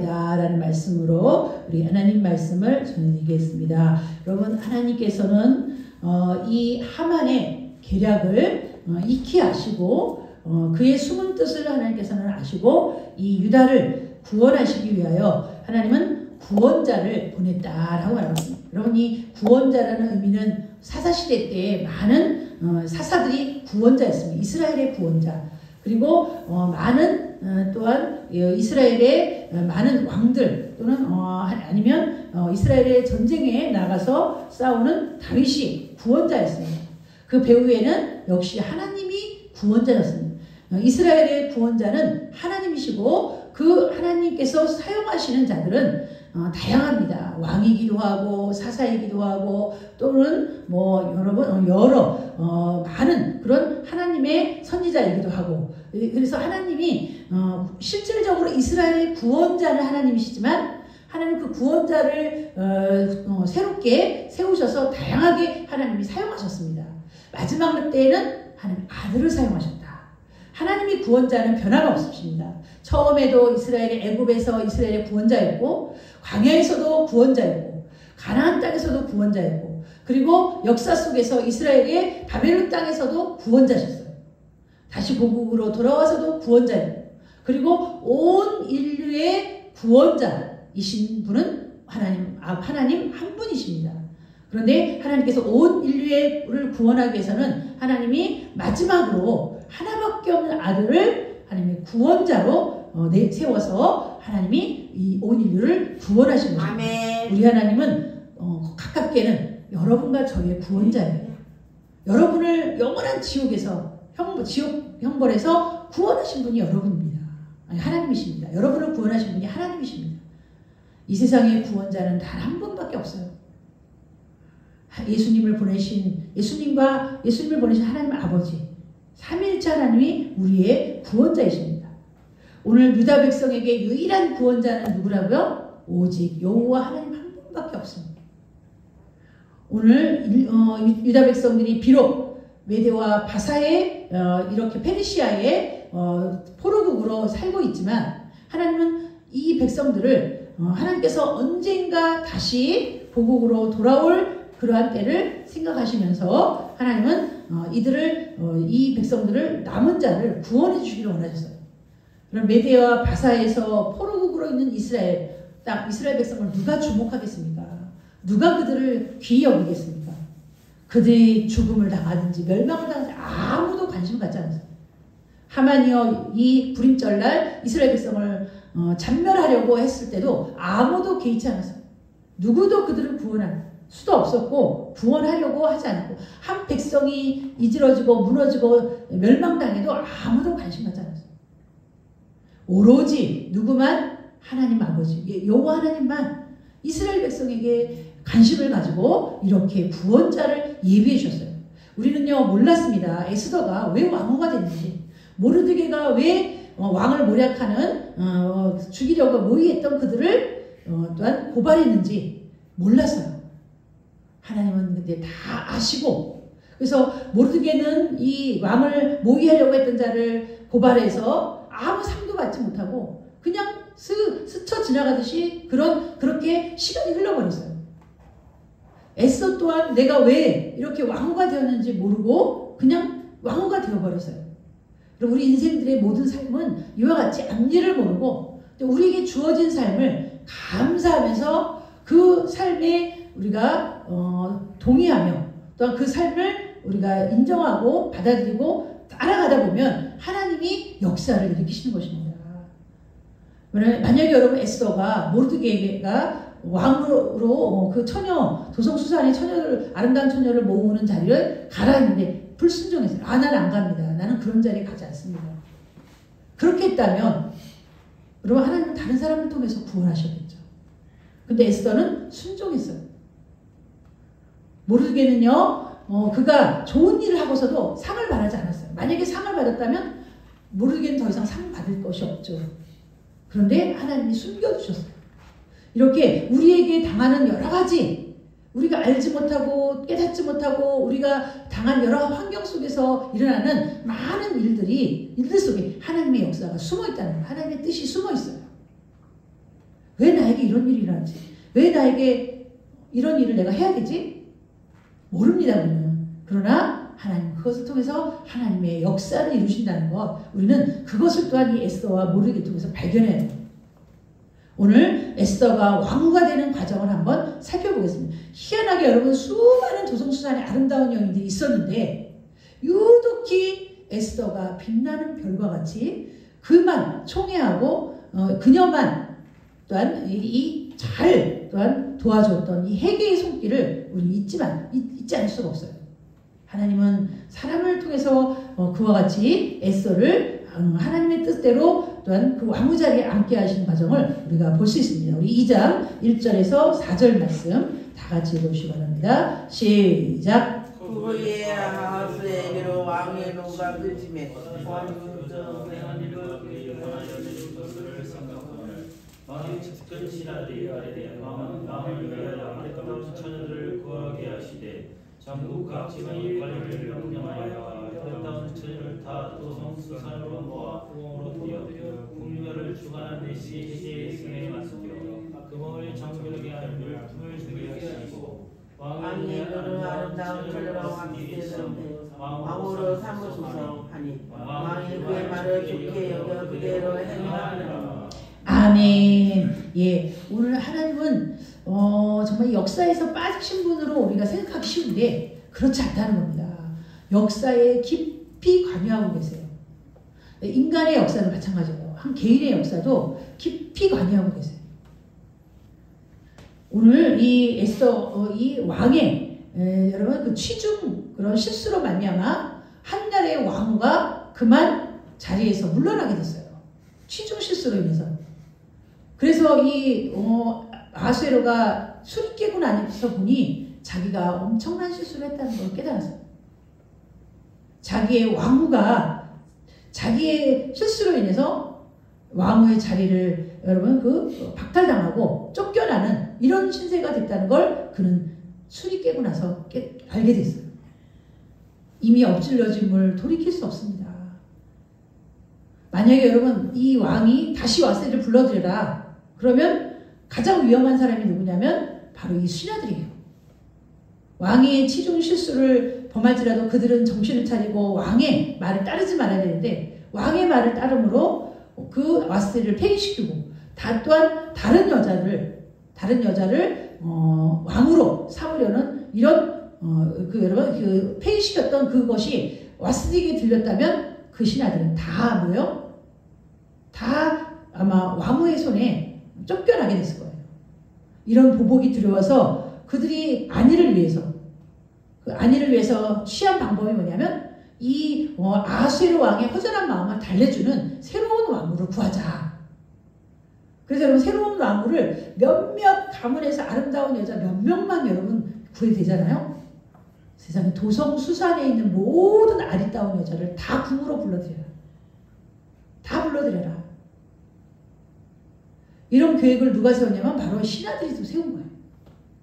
라는 말씀으로 우리 하나님 말씀을 전해드리겠습니다. 여러분, 하나님께서는 이 하만의 계략을 익히 아시고 그의 숨은 뜻을 하나님께서는 아시고 이 유다를 구원하시기 위하여 하나님은 구원자를 보냈다라고 말합니다. 여러분, 이 구원자라는 의미는 사사시대 때 많은 사사들이 구원자였습니다. 이스라엘의 구원자. 그리고 많은 또한 이스라엘의 많은 왕들 또는 아니면 이스라엘의 전쟁에 나가서 싸우는 다윗이 구원자였습니다. 그 배후에는 역시 하나님이 구원자였습니다. 이스라엘의 구원자는 하나님이시고 그 하나님께서 사용하시는 자들은 다양합니다. 왕이기도 하고 사사이기도 하고 또는 여러 많은 그런 하나님의 선지자이기도 하고, 그래서 하나님이 실질적으로 이스라엘의 구원자는 하나님이시지만 하나님 그 구원자를 새롭게 세우셔서 다양하게 하나님이 사용하셨습니다. 마지막 때에는 하나님 아들을 사용하셨다. 하나님의 구원자는 변화가 없으십니다. 처음에도 이스라엘의 애굽에서 이스라엘의 구원자였고, 광야에서도 구원자였고, 가나안 땅에서도 구원자였고, 그리고 역사 속에서 이스라엘의 바벨론 땅에서도 구원자셨어요. 다시 고국으로 돌아와서도 구원자였고, 그리고 온 인류의 구원자이신 분은 하나님 한 분이십니다. 그런데 하나님께서 온 인류를 구원하기 위해서는 하나님이 마지막으로 하나밖에 없는 아들을 하나님의 구원자로 세워서 하나님이 이 온 인류를 구원하신 것입니다. 우리 하나님은 가깝게는 여러분과 저희의 구원자예요. 여러분을 영원한 지옥에서 지옥 형벌에서 구원하신 분이 여러분입니다. 아니, 하나님이십니다. 여러분을 구원하신 분이 하나님이십니다. 이 세상의 구원자는 단 한 분밖에 없어요. 예수님을 보내신 하나님 아버지, 삼위일체 하나님이 우리의 구원자이십니다. 오늘 유다 백성에게 유일한 구원자는 누구라고요? 오직 여호와 하나님 한 분밖에 없습니다. 오늘 유다 백성들이 비록 메대와 바사의 이렇게 페르시아의 포로국으로 살고 있지만 하나님은 이 백성들을 하나님께서 언젠가 다시 보국으로 돌아올 그러한 때를 생각하시면서 하나님은 이 백성들을 남은 자를 구원해 주기를 원하셨어요. 그럼 메대와 바사에서 포로국으로 있는 이스라엘 백성을 누가 주목하겠습니까? 누가 그들을 귀히 여기겠습니까? 그들이 죽음을 당하든지 멸망을 당하든지 아무도 관심 갖지 않았어요. 하만이여 이 불임절날 이스라엘 백성을 잔멸하려고 했을 때도 아무도 개의치 않았어요. 누구도 그들을 구원할 수도 없었고 구원하려고 하지 않았고, 한 백성이 이지러지고 무너지고 멸망당해도 아무도 관심 갖지 않았어요. 오로지 누구만? 하나님 아버지 여호와 하나님만 이스라엘 백성에게 관심을 가지고 이렇게 구원자를 예비해 주셨어요. 우리는요 몰랐습니다. 에스더가 왜 왕후가 됐는지, 모르드게가 왜 왕을 모략하는 죽이려고 모의했던 그들을 또한 고발했는지 몰랐어요. 하나님은 근데 다 아시고, 그래서 모르드게는 이 왕을 모의하려고 했던 자를 고발해서 아무 상도 받지 못하고 그냥 스쳐 지나가듯이 그렇게 시간이 흘러버렸어요. 에스더 또한 내가 왜 이렇게 왕후가 되었는지 모르고 그냥 왕후가 되어버렸어요. 그리고 우리 인생들의 모든 삶은 이와 같이 앞일을 모르고 우리에게 주어진 삶을 감사하면서 그 삶에 우리가 동의하며 또한 그 삶을 우리가 인정하고 받아들이고 따라가다 보면 하나님이 역사를 일으키시는 것입니다. 만약에 여러분 에스더가 모르드게가 왕으로 그 조성수산의 아름다운 처녀를 모으는 자리를 가라 했는데 불순종했어요. 나는 안 갑니다. 나는 그런 자리에 가지 않습니다. 그렇게 했다면 여러분 하나님은 다른 사람을 통해서 구원하셨겠죠. 근데 에스더는 순종했어요. 모르드게는요 그가 좋은 일을 하고서도 상을 바라지 않았어요. 만약에 상을 받았다면 모르드게는 더 이상 상 받을 것이 없죠. 그런데 하나님이 숨겨두셨어요. 이렇게 우리에게 당하는 여러 가지, 우리가 알지 못하고 깨닫지 못하고 우리가 당한 여러 환경 속에서 일어나는 많은 일들 속에 하나님의 역사가 숨어 있다는 거예요. 하나님의 뜻이 숨어 있어요. 이런 일이 일어나지? 왜 나에게 이런 일을 내가 해야 되지? 모릅니다, 우리는. 그러나 하나님 그것을 통해서 하나님의 역사를 이루신다는 것, 우리는 그것을 또한 이 에스더와 모르게 통해서 발견해야 돼요. 오늘 에스더가 왕후가 되는 과정을 한번 살펴보겠습니다. 희한하게 여러분 수많은 조선수산의 아름다운 여인들이 있었는데 유독히 에스더가 빛나는 별과 같이 그만 총애하고 그녀만 또한 또한 도와줬던 이 회개의 손길을 우리 잊지 않을 수가 없어요. 하나님은 사람을 통해서 그와 같이 에스더를 하나님의 뜻대로 또한 그 왕후 자리에 앉게 하시는 과정을 우리가 볼 수 있습니다. 우리 2장 1절에서 4절 말씀 다 같이 읽어주시기 바랍니다. 시작. 그의 아하스에게로 왕의 노가 그침에 왕의 측근 신하들이 아뢰되 왕을 위하여 아름다운 처녀들을 구하게 하시되 전국 각 지방의 관리를 명령하여 아름다운 처녀를 다 도성수산으로 모아 호으로 들여 궁녀를 주관한 내시의 승에 맞추며 금을 정결하게 하는 물품을 주게 하시고 왕이 너는 아름다운 처녀로 왕께서 왕으로 삼으소서 하니 왕이 그의 말을 좋게 여겨 그대로 행하느니라. 아멘. 예, 오늘 하나님은 정말 역사에서 빠지신 분으로 우리가 생각하기 쉬운데 그렇지 않다는 겁니다. 역사에 깊이 관여하고 계세요. 인간의 역사도 마찬가지예요. 한 개인의 역사도 깊이 관여하고 계세요. 오늘 이 에스더 이 왕의 여러분 그 취중 그런 실수로 말미암아 한 나라의 왕후가 그만 자리에서 물러나게 됐어요. 취중 실수로 인해서. 그래서 이 아하수에로가 술이 깨고 나서 보니 자기가 엄청난 실수를 했다는 걸 깨달았어요. 자기의 왕후가 자기의 실수로 인해서 왕후의 자리를 여러분 박탈당하고 쫓겨나는 이런 신세가 됐다는 걸 그는 술이 깨고 나서 알게 됐어요. 이미 엎질러진 물 돌이킬 수 없습니다. 만약에 여러분 이 왕이 다시 와세를 불러들여라. 그러면 가장 위험한 사람이 누구냐면 바로 이 수녀들이에요. 왕의 치중 실수를 범할지라도 그들은 정신을 차리고 왕의 말을 따르지 말아야 되는데 왕의 말을 따름으로 그 와스를 폐기시키고 또한 다른 여자를 왕으로 삼으려는 이런 여러분 폐기시켰던 그것이 와스디에게 들렸다면 그 신하들은 다 뭐요? 다 아마 왕후의 손에 쫓겨나게 됐을 거예요. 이런 보복이 두려워서 그들이 안위를 위해서 취한 방법이 뭐냐면 이 아하수에로 왕의 허전한 마음을 달래주는 새로운 왕후를 구하자. 그래서 여러분 새로운 왕후를 몇몇 가문에서 아름다운 여자 몇 명만 여러분 구해도 되잖아요. 세상에 도성수산에 있는 모든 아리따운 여자를 다 궁으로 불러들여라. 다 불러들여라. 이런 계획을 누가 세웠냐면 바로 신하들이 세운 거예요.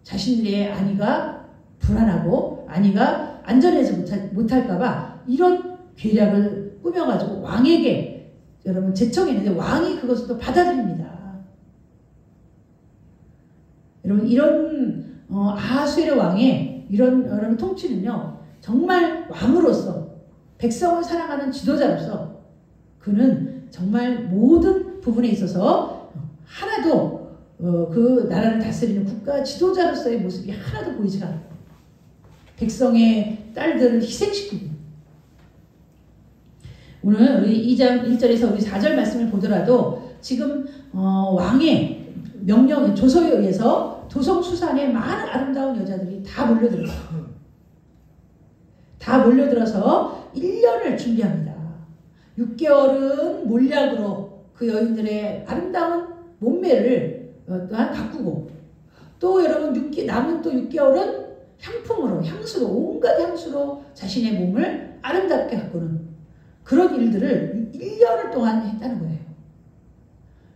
자신들의 안위가 불안하고 안위가 안전하지 못할까봐 이런 계략을 꾸며가지고 왕에게 여러분 제청했는데 왕이 그것을 또 받아들입니다. 여러분 이런 아하수에로 왕의 이런 여러분 통치는요 정말 왕으로서 백성을 사랑하는 지도자로서 그는 정말 모든 부분에 있어서 하나도 그 나라를 다스리는 국가 지도자로서의 모습이 하나도 보이지가 않아요. 백성의 딸들을 희생시키고 오늘 우리 2장 1절에서 우리 4절 말씀을 보더라도 지금 왕의 명령 조서에 의해서 도성수산에 많은 아름다운 여자들이 다 몰려들어서 1년을 준비합니다. 6개월은 몰약으로 그 여인들의 아름다운 몸매를 또한 가꾸고 또 여러분 남은 또 6개월은 향품으로 향수로 온갖 향수로 자신의 몸을 아름답게 가꾸는 그런 일들을 1년을 동안 했다는 거예요.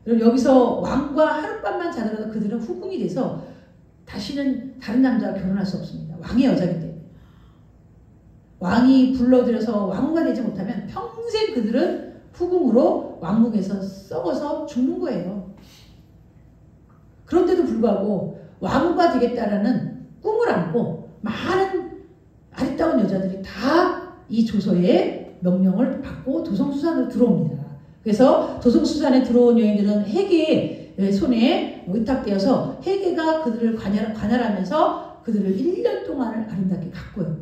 여러분 여기서 왕과 하룻밤만 자더라도 그들은 후궁이 돼서 다시는 다른 남자와 결혼할 수 없습니다. 왕의 여자이기 때문에. 왕이 불러들여서 왕후가 되지 못하면 평생 그들은 후궁으로 왕궁에서 썩어서 죽는 거예요. 그렇게 불구하고 왕후가 되겠다라는 꿈을 안고 많은 아리따운 여자들이 다 이 조서의 명령을 받고 도성수산으로 들어옵니다. 그래서 도성수산에 들어온 여인들은 해계의 손에 의탁되어서 해계가 그들을 관할하면서 그들을 1년 동안을 아름답게 가꾸어요.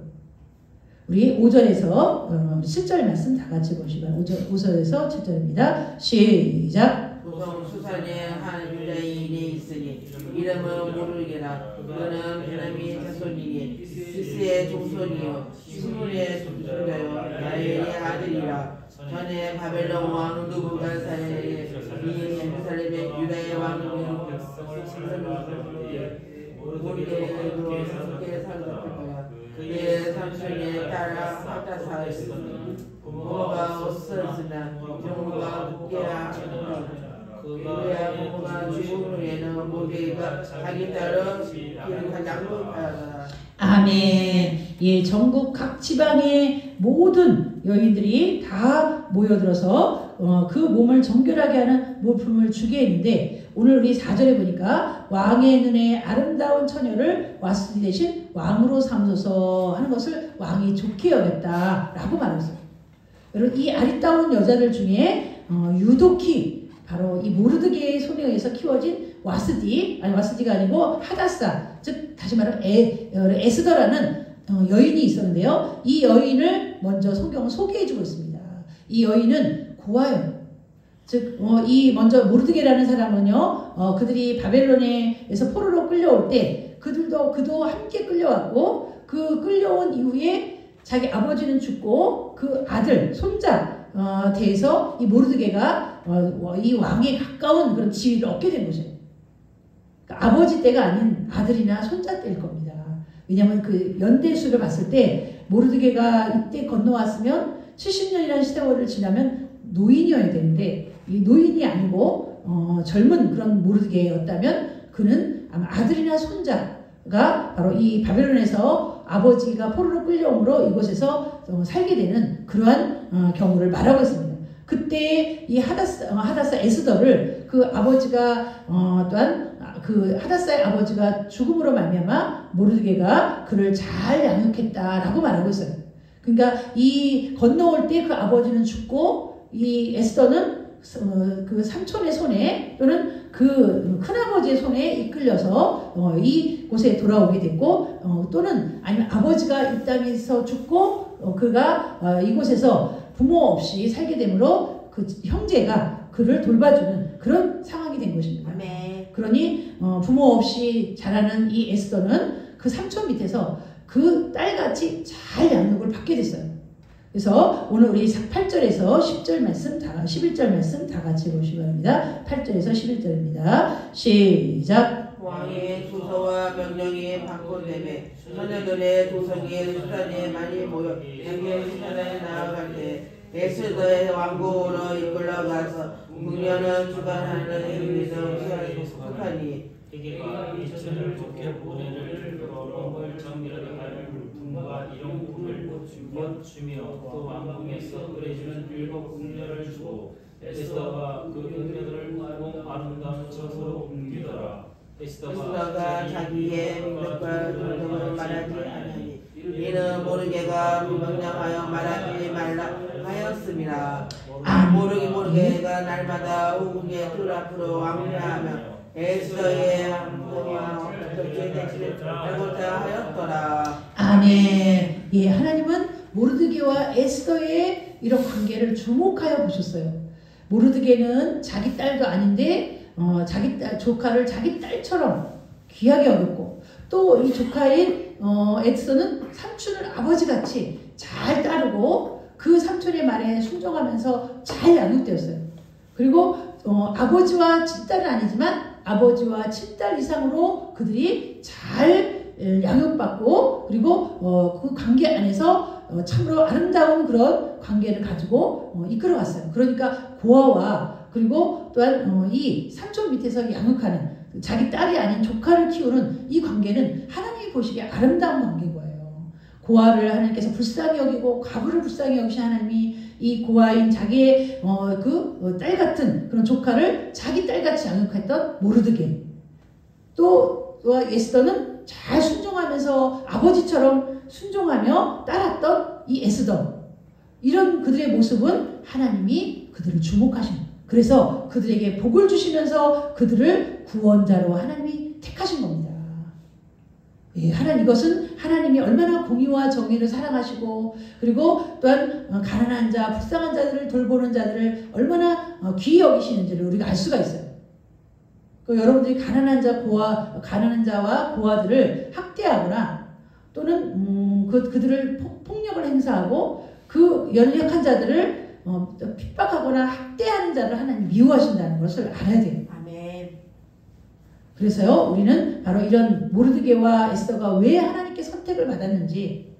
우리 5절에서 7절 말씀 다 같이 보시면 5절에서 7절입니다. 시작. 도성수산에 한 유다인이 있으니 이름은 모르게라. 그는 베냐민 자손이니 기스의 종손이요 시므의 손자요 야엘의 아들이라. 전에 바벨론 왕 느부갓네살이 예루살렘의 유다의 왕 모르게도 함께 살았다. 그의 삼촌의 딸 하다사였으니 부모가 없었으나 정부가 굳게야 그의 부모가 죽은 후에는 모르게가 자기 딸을 기록하지 않고 하였다. 아멘. 예, 전국 각 지방의 모든 여인들이 다 모여들어서 그 몸을 정결하게 하는 모품을 주게 했는데 오늘 우리 4절에 보니까 왕의 눈에 아름다운 처녀를 와스디 대신 왕으로 삼소서 하는 것을 왕이 좋게 여겼다라고 말했어요. 여러분 이 아리따운 여자들 중에 유독히 바로 이 모르드게의 손에 의해서 키워진 와스디가 아니고 하다사, 즉 다시 말하면 에스더라는 여인이 있었는데요. 이 여인을 먼저 성경은 소개해주고 있습니다. 이 여인은 고아예요. 즉 이 먼저 모르드게라는 사람은요, 그들이 바벨론에서 포로로 끌려올 때 그도 함께 끌려왔고 그 끌려온 이후에 자기 아버지는 죽고 그 아들 손자 대해서 이 모르드게가 이 왕에 가까운 그런 지위를 얻게 된 거죠. 그러니까 아버지 때가 아닌 아들이나 손자 때일 겁니다. 왜냐하면 그 연대수를 봤을 때 모르드게가 이때 건너왔으면 70년이라는 시대월을 지나면 노인이어야 되는데 이 노인이 아니고 젊은 그런 모르드게였다면 그는 아마 아들이나 손자가 바로 이 바벨론에서 아버지가 포로로 끌려옴으로 이곳에서 살게 되는 그러한 경우를 말하고 있습니다. 그때 이 하다사 에스더를 그 아버지가 또한 그 하다사의 아버지가 죽음으로 말미암아 모르드게가 그를 잘 양육했다라고 말하고 있어요. 그러니까 이 건너올 때 그 아버지는 죽고 이 에스더는 그 삼촌의 손에 또는 그 큰아버지의 손에 이끌려서 이곳에 돌아오게 됐고 또는 아니면 아버지가 이 땅에서 죽고 그가 이곳에서 부모 없이 살게 되므로 그 형제가 그를 돌봐주는 그런 상황이 된 것입니다. 아멘. 그러니 부모 없이 자라는 이 에스더는 그 삼촌 밑에서 그 딸같이 잘 양육을 받게 됐어요. 그래서 오늘 우리 8절에서 10절 말씀 11절 말씀 다 같이 보시기 바랍니다. 8절에서 11절입니다. 시작. 왕의 조서와 명령이 바꿔되매 처녀들의 도성의 수산에 많이 모여 양의 수산에 나아갈 때 에스더의 왕궁으로 이끌러가서 궁녀는 주관하는 의미를 속하니 해계가 이 처녀를 좋게 보내를 몸을 정결하게 할 물품과 일용품을 주며 또 왕궁에서 끓여주는 7 궁녀를 주고 에스더가 그 궁녀들을 꼭 아름다운 처소로 옮기더라. 에스더가 자기의 능력과 정성을 말하지 않으니 이는 모르게가 명령하여 말하지 말라 하였습니다. 모르게가 날마다 후궁의 뜰 앞으로 왕래하며 에스더의 왕궁과 어떻게 될지를 알고자 하였더라. 아멘. 예, 하나님은 모르드게와 에스더의 이런 관계를 주목하여 보셨어요. 모르드게는 자기 딸도 아닌데 자기 딸 조카를 자기 딸처럼 귀하게 여겼고 또 이 조카인 에스더는 삼촌을 아버지같이 잘 따르고 그 삼촌의 말에 순종하면서 잘 양육되었어요. 그리고 아버지와 친딸은 아니지만 아버지와 친딸 이상으로 그들이 잘 양육받고 그리고 그 관계 안에서 참으로 아름다운 그런 관계를 가지고 이끌어갔어요. 그러니까 고아와 그리고 또한 이 삼촌 밑에서 양육하는 자기 딸이 아닌 조카를 키우는 이 관계는 하나님이 보시기에 아름다운 관계인 거예요. 고아를 하나님께서 불쌍히 여기고 과부를 불쌍히 여기신 하나님이 이 고아인 자기의 그 딸 같은 그런 조카를 자기 딸같이 양육했던 모르드게. 또 에스더는 잘 순종하면서 아버지처럼 순종하며 따랐던 이 에스더, 이런 그들의 모습은 하나님이 그들을 주목하신, 그래서 그들에게 복을 주시면서 그들을 구원자로 하나님이 택하신 겁니다. 예, 이것은 하나님이 얼마나 공의와 정의를 사랑하시고, 그리고 또한 가난한 자, 불쌍한 자들을 돌보는 자들을 얼마나 귀히 여기시는지를 우리가 알 수가 있어요. 여러분들이 가난한 자와 고아들을 학대하거나 또는 그들을 폭력을 행사하고 그 연약한 자들을 핍박하거나 학대하는 자를 하나님 미워하신다는 것을 알아야 돼요. 아멘. 그래서요, 우리는 바로 이런 모르드게와 에스더가 왜 하나님께 선택을 받았는지,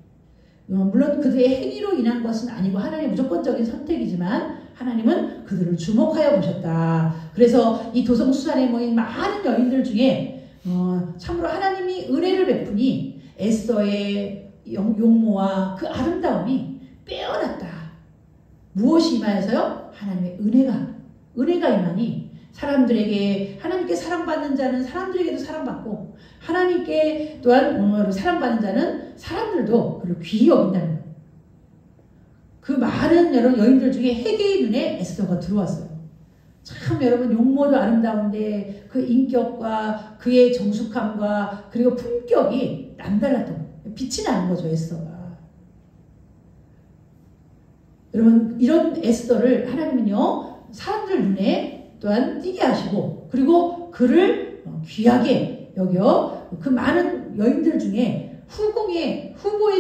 물론 그들의 행위로 인한 것은 아니고 하나님의 무조건적인 선택이지만 하나님은 그들을 주목하여 보셨다. 그래서 이 도성수산에 모인 많은 여인들 중에 참으로 하나님이 은혜를 베푸니 에스더의 용모와 그 아름다움이 빼어났다. 무엇이 임하여서요? 하나님의 은혜가 임하니 사람들에게, 하나님께 사랑받는 자는 사람들에게도 사랑받고, 하나님께 또한 사랑받는 자는 사람들도 그를 귀히 여긴다는 거예요. 그 많은 여러분 여인들 중에 해계의 눈에 에스더가 들어왔어요. 참 여러분, 용모도 아름다운데 그 인격과 그의 정숙함과 그리고 품격이 남달랐던 거예요. 빛이 나는 거죠, 에스더가. 여러분, 이런 에스더를 하나님은요, 사람들 눈에 또한 띄게 하시고, 그리고 그를 귀하게 여겨 그 많은 여인들 중에 후보에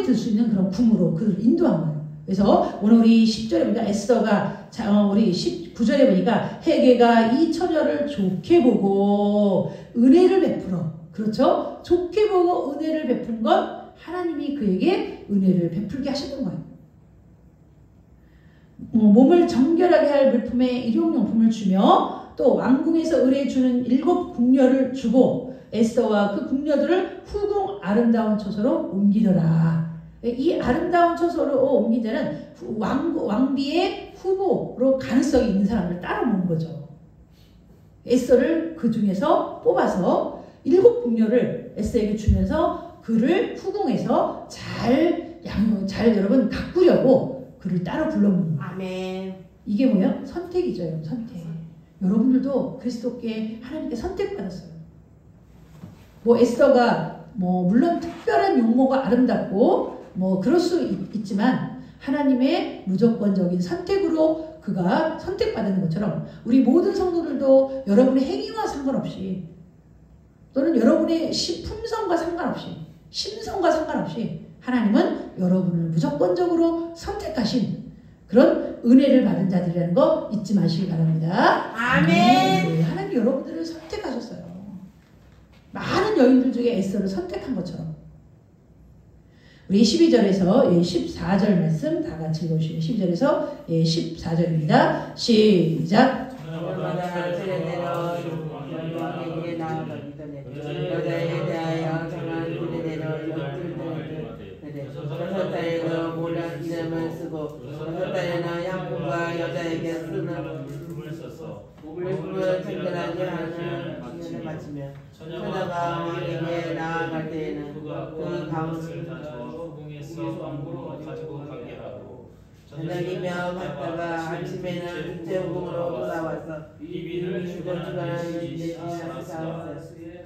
들 수 있는 그런 궁으로 그를 인도한 거예요. 그래서 오늘 우리 10절에 보니까 에스더가, 우리 19절에 보니까 해게가 이 처녀를 좋게 보고 은혜를 베풀어. 그렇죠? 좋게 보고 은혜를 베푼 건 하나님이 그에게 은혜를 베풀게 하셨던 거예요. 몸을 정결하게 할 물품의 일용용품을 주며 또 왕궁에서 의뢰해주는 7 궁녀를 주고 에스더와 그 궁녀들을 후궁 아름다운 처소로 옮기더라. 이 아름다운 처소로 옮긴 자는 왕비의 후보로 가능성이 있는 사람을 따라 모은 거죠. 에스더를 그 중에서 뽑아서 7 궁녀를 에스더에게 주면서 그를 후궁에서 잘 여러분 가꾸려고 그를 따로 불러 모은 거예요. 아멘. 이게 뭐예요? 선택이죠, 여러분. 선택. 여러분들도 그리스도께 하나님께 선택받았어요. 에스더가 물론 특별한 용모가 아름답고 그럴 수 있지만 하나님의 무조건적인 선택으로 그가 선택받은 것처럼 우리 모든 성도들도 여러분의 행위와 상관없이 또는 여러분의 품성과 상관없이 심성과 상관없이 하나님은 여러분을 무조건적으로 선택하신 그런 은혜를 받은 자들이라는 거 잊지 마시기 바랍니다. 아멘. 하나님 여러분들을 선택하셨어요. 많은 여인들 중에 에스더를 선택한 것처럼. 우리 12절에서 14절 말씀 다 같이 읽어주시면 12절에서 14절입니다. 시작. 여자에 대하여 정한 그대로 6달에 몰라 이름을 쓰고 6달에는 양분과 여자에게 쓰는 물품을 정결하게 하는 기준을 마치며 처녀가 왕에게 나아갈 때에는 그 가운을 왕궁으로 가지고 가게 하고 저녁이며 갔다가 아침에는 국제후궁으로 돌아와서 이비를 주거주거는 이제시사하였어요.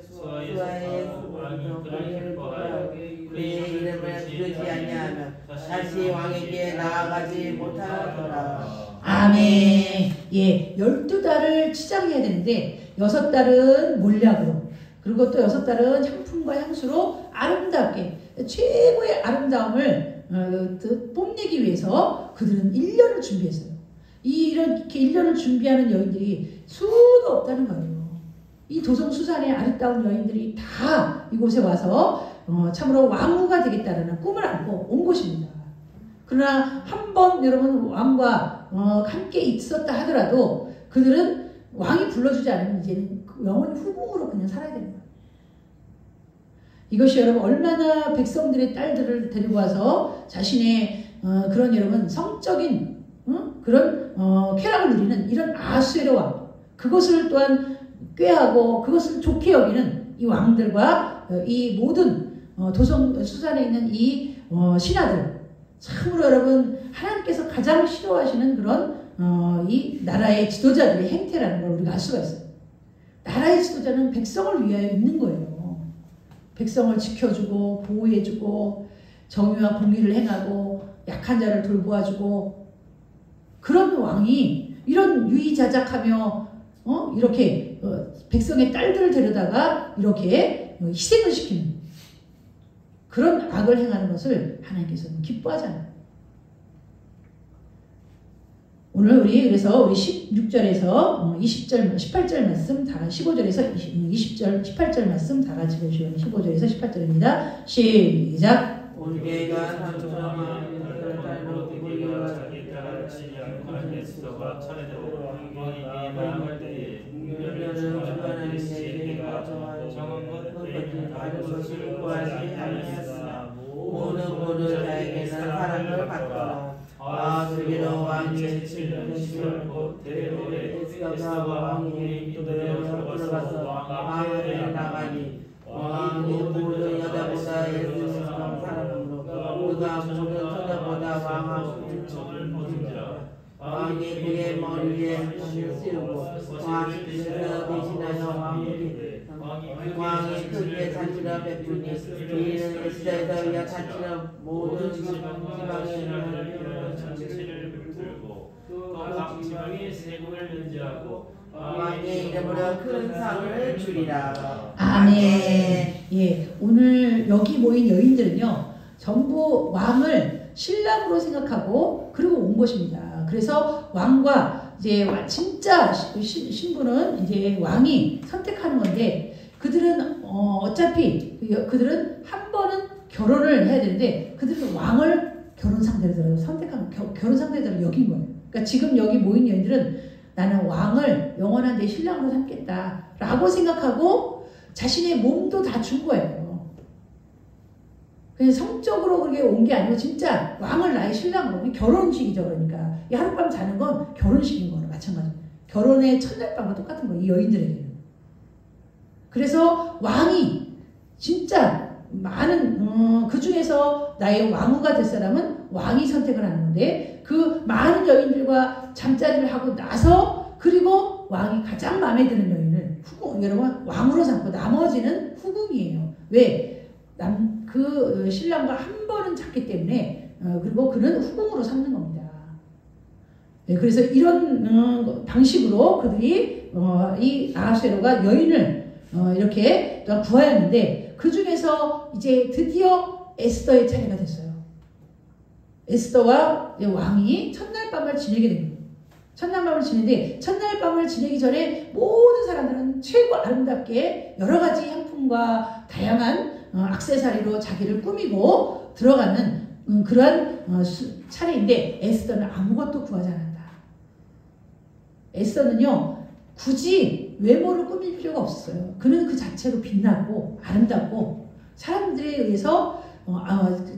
수아의 수고로 왕을 보하여 그의 이름을 부르지 아니하며 다시 왕에게 나아가지 못하더라. 아멘. 12달을 치장해야 되는데 6달은 몰약으로, 그리고 또 6달은 향품과 향수로 아름답게 최고의 아름다움을 뽐내기 위해서 그들은 1년을 준비했어요. 이렇게 1년을 준비하는 여인들이 수도 없다는 거예요. 이 도성수산의 아름다운 여인들이 다 이곳에 와서 참으로 왕후가 되겠다라는 꿈을 안고 온 곳입니다. 그러나 한번 여러분 왕과 함께 있었다 하더라도 그들은 왕이 불러주지 않으면 이제는 영원히 후궁으로 그냥 살아야 되는 거예요. 이것이 여러분 얼마나 백성들의 딸들을 데리고 와서 자신의 그런 여러분 성적인 그런 쾌락을 누리는 이런 아수에로 왕, 그것을 또한 꾀하고 그것을 좋게 여기는 이 왕들과 이 모든 도성 수산에 있는 이 신하들, 참으로 여러분 하나님께서 가장 싫어하시는 그런 이 나라의 지도자들의 행태라는 걸 우리가 알 수가 있어요. 나라의 지도자는 백성을 위하여 있는 거예요. 백성을 지켜주고 보호해주고 정의와 공의를 행하고 약한 자를 돌보아주고, 그런 왕이 이런 유의자작하며 이렇게 백성의 딸들을 데려다가 이렇게 희생을 시키는 그런 악을 행하는 것을 하나님께서는 기뻐하잖아요. 오늘 그래서 우리 16절에서 20절, 18절 말씀 다 15절에서 20절, 18절 말씀 다 같이 보시면 15절에서 18절입니다. 시작. 올게가 상처만 우리가 자기 딸을 치지 않고 에스더가 차례대로 왕에게 말할 때에 국면을 주관하는 시에게가 정한 것들에 다른 것을 구하지 아니하였으나 모든 자에게는 사랑을 받거라. 그리로 왕의 7년 10월 곧 대로에 에스더가 왕의 인도에 들어가서 왕의 나가니 왕이 모든 여자보다 예수님과 사랑으로 그가 모든 처자보다 왕하고 정을 보는지라. 왕이 그의 머리에 손을 씌우고 왕이 그에서 대신하여 왕이 크게 잔치를 베푸니 그이는 에스더에서 위하 잔치를 모든 지방에 잔치를 베풀고 또 각 지방에 세금을 면제하고 왕의 이름으로 큰 상을 주리라. 아멘. 예, 오늘 여기 모인 여인들은요, 전부 왕을 신랑으로 생각하고 그리고 온 것입니다. 그래서 왕과 이제 진짜 신부는 이제 왕이 선택하는 건데, 그들은 어차피 그들은 한 번은 결혼을 해야 되는데 그들은 왕을 결혼 상대로 선택한 결혼 상대로 여긴 거예요. 그러니까 지금 여기 모인 여인들은 나는 왕을 영원한 내 신랑으로 삼겠다라고 생각하고 자신의 몸도 다 준 거예요. 그냥 성적으로 그게 온 게 아니고 진짜 왕을 나의 신랑으로, 결혼식이죠. 그러니까 이 하룻밤 자는 건 결혼식인 거랑 마찬가지. 결혼의 첫날 밤과 똑같은 거예요, 이 여인들에게는. 그래서 왕이 진짜 많은 그 중에서 나의 왕후가 될 사람은 왕이 선택을 하는 건데, 그 많은 여인들과 잠자리를 하고 나서 그리고 왕이 가장 마음에 드는 여인을 여러분 왕으로 삼고 나머지는 후궁이에요. 왜? 그 신랑과 한 번은 잤기 때문에 그리고 그는 후궁으로 삼는 겁니다. 네, 그래서 이런 방식으로 그들이 이 아하수에로가 여인을 이렇게 구하였는데, 그 중에서 이제 드디어 에스더의 차례가 됐어요. 에스더와 왕이 첫날 밤을 지내게 됩니다. 첫날 밤을 지내는데, 첫날 밤을 지내기 전에 모든 사람들은 최고 아름답게 여러 가지 향품과 다양한 액세서리로 자기를 꾸미고 들어가는 그러한 차례인데, 에스더는 아무것도 구하지 않았다. 에스더는요, 굳이 외모를 꾸밀 필요가 없어요. 그는 그 자체로 빛나고 아름답고 사람들에 의해서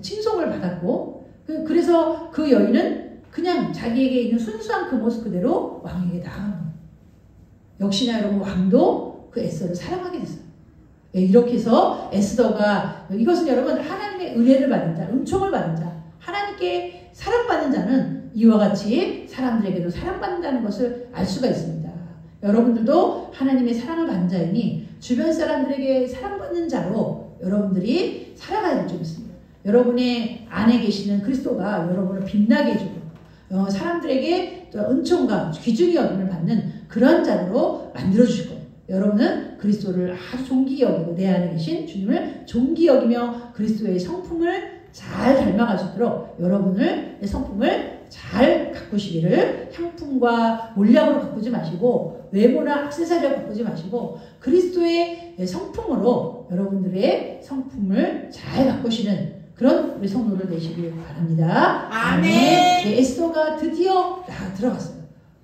칭송을 받았고, 그래서 그 여인은 그냥 자기에게 있는 순수한 그 모습 그대로 왕에게 나아간 거예요. 역시나 여러분, 왕도 그 에스더를 사랑하게 됐어요. 예, 이렇게 해서 에스더가, 이것은 여러분 하나님의 은혜를 받은 자, 은총을 받은 자, 하나님께 사랑받는 자는 이와 같이 사람들에게도 사랑받는다는 것을 알 수가 있습니다. 여러분들도 하나님의 사랑을 받는 자이니 주변 사람들에게 사랑받는 자로 여러분들이 살아가야 될 줄 믿습니다. 여러분의 안에 계시는 그리스도가 여러분을 빛나게 해주고 사람들에게 은총과 귀중히 여김을 받는 그런 자로 만들어주실 거예요. 여러분은 그리스도를 아주 존귀히 여기고 내 안에 계신 주님을 존귀히 여기며 그리스도의 성품을 잘 닮아가시도록 여러분의 성품을 잘 가꾸시기를, 향품과 몰약으로 가꾸지 마시고 외모나 액세서리로 가꾸지 마시고 그리스도의 성품으로 여러분들의 성품을 잘 가꾸시는 그런 우리 성도를 되시길 바랍니다. 아멘. 네, 에스더가 드디어 들어갔어요.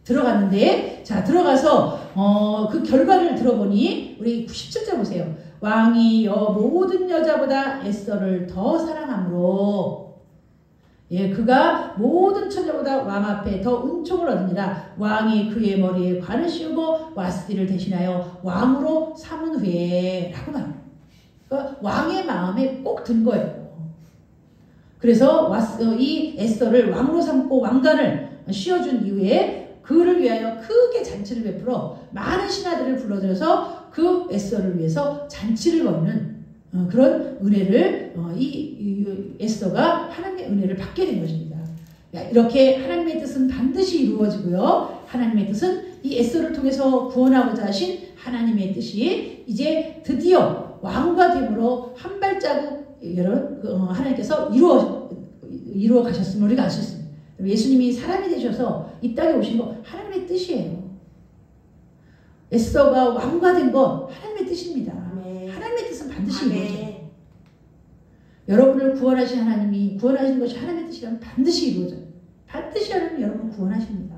들어갔는데, 자, 들어가서 그 결과를 들어보니 우리 17절 보세요. 왕이 모든 여자보다 에스더를 더 사랑함으로 예, 그가 모든 처자보다 왕 앞에 더 은총을 얻으니라. 왕이 그의 머리에 관을 씌우고 와스디를 대신하여 왕으로 삼은 후에 라고 말합니다. 그러니까 왕의 마음에 꼭 든 거예요. 그래서 이 에스더를 왕으로 삼고 왕관을 씌워준 이후에 그를 위하여 크게 잔치를 베풀어 많은 신하들을 불러들여서 그 에스더를 위해서 잔치를 벌이는 그런 은혜를 이 에스더가 하나님의 은혜를 받게 된 것입니다. 이렇게 하나님의 뜻은 반드시 이루어지고요. 하나님의 뜻은 이 에스더를 통해서 구원하고자 하신 하나님의 뜻이 이제 드디어 왕과 됨으로 한 발자국 하나님께서 이루어 가셨음을 우리가 알 수 있습니다. 예수님이 사람이 되셔서 이 땅에 오신 거 하나님의 뜻이에요. 에스더가 왕과 된 거 하나님의 뜻입니다. 하나님의 뜻은 반드시 이루어져요. 여러분을 구원하신 하나님이 구원하신 것이 하나님의 뜻이라면 반드시 이루어져요. 반드시 하나님은 여러분을 구원하십니다.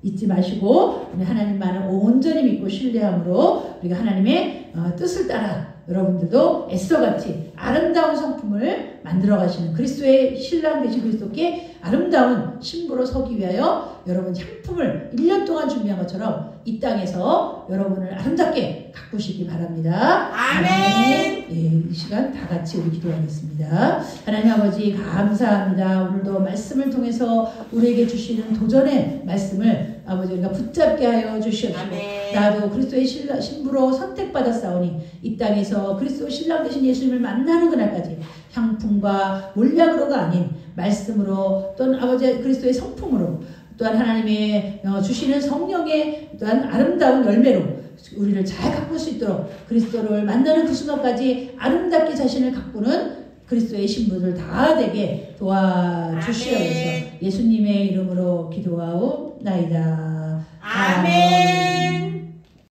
잊지 마시고 하나님만을 온전히 믿고 신뢰함으로 우리가 하나님의 뜻을 따라 여러분들도 에스더같이 아름다운 성품을 만들어 가시는 그리스도의 신랑 되신 그리스도께 아름다운 신부로 서기 위하여 여러분 향품을 1년 동안 준비한 것처럼 이 땅에서 여러분을 아름답게 가꾸시기 바랍니다. 아멘. 예, 이 시간 다 같이 우리 기도하겠습니다. 하나님 아버지 감사합니다. 오늘도 말씀을 통해서 우리에게 주시는 도전의 말씀을 아버지 우리가 붙잡게 하여 주시옵시고 나도 그리스도의 신부로 선택받았사오니 이 땅에서 그리스도 신랑 되신 예수님을 만나는 그날까지 향품과 몰약으로가 아닌 말씀으로 또는 아버지 그리스도의 성품으로 또한 하나님의 주시는 성령의 또한 아름다운 열매로 우리를 잘 가꿀 수 있도록 그리스도를 만나는 그 순간까지 아름답게 자신을 가꾸는 그리스도의 신부들 다 되게 도와주시옵소서. 예수님의 이름으로 기도하옵나이다. 아멘.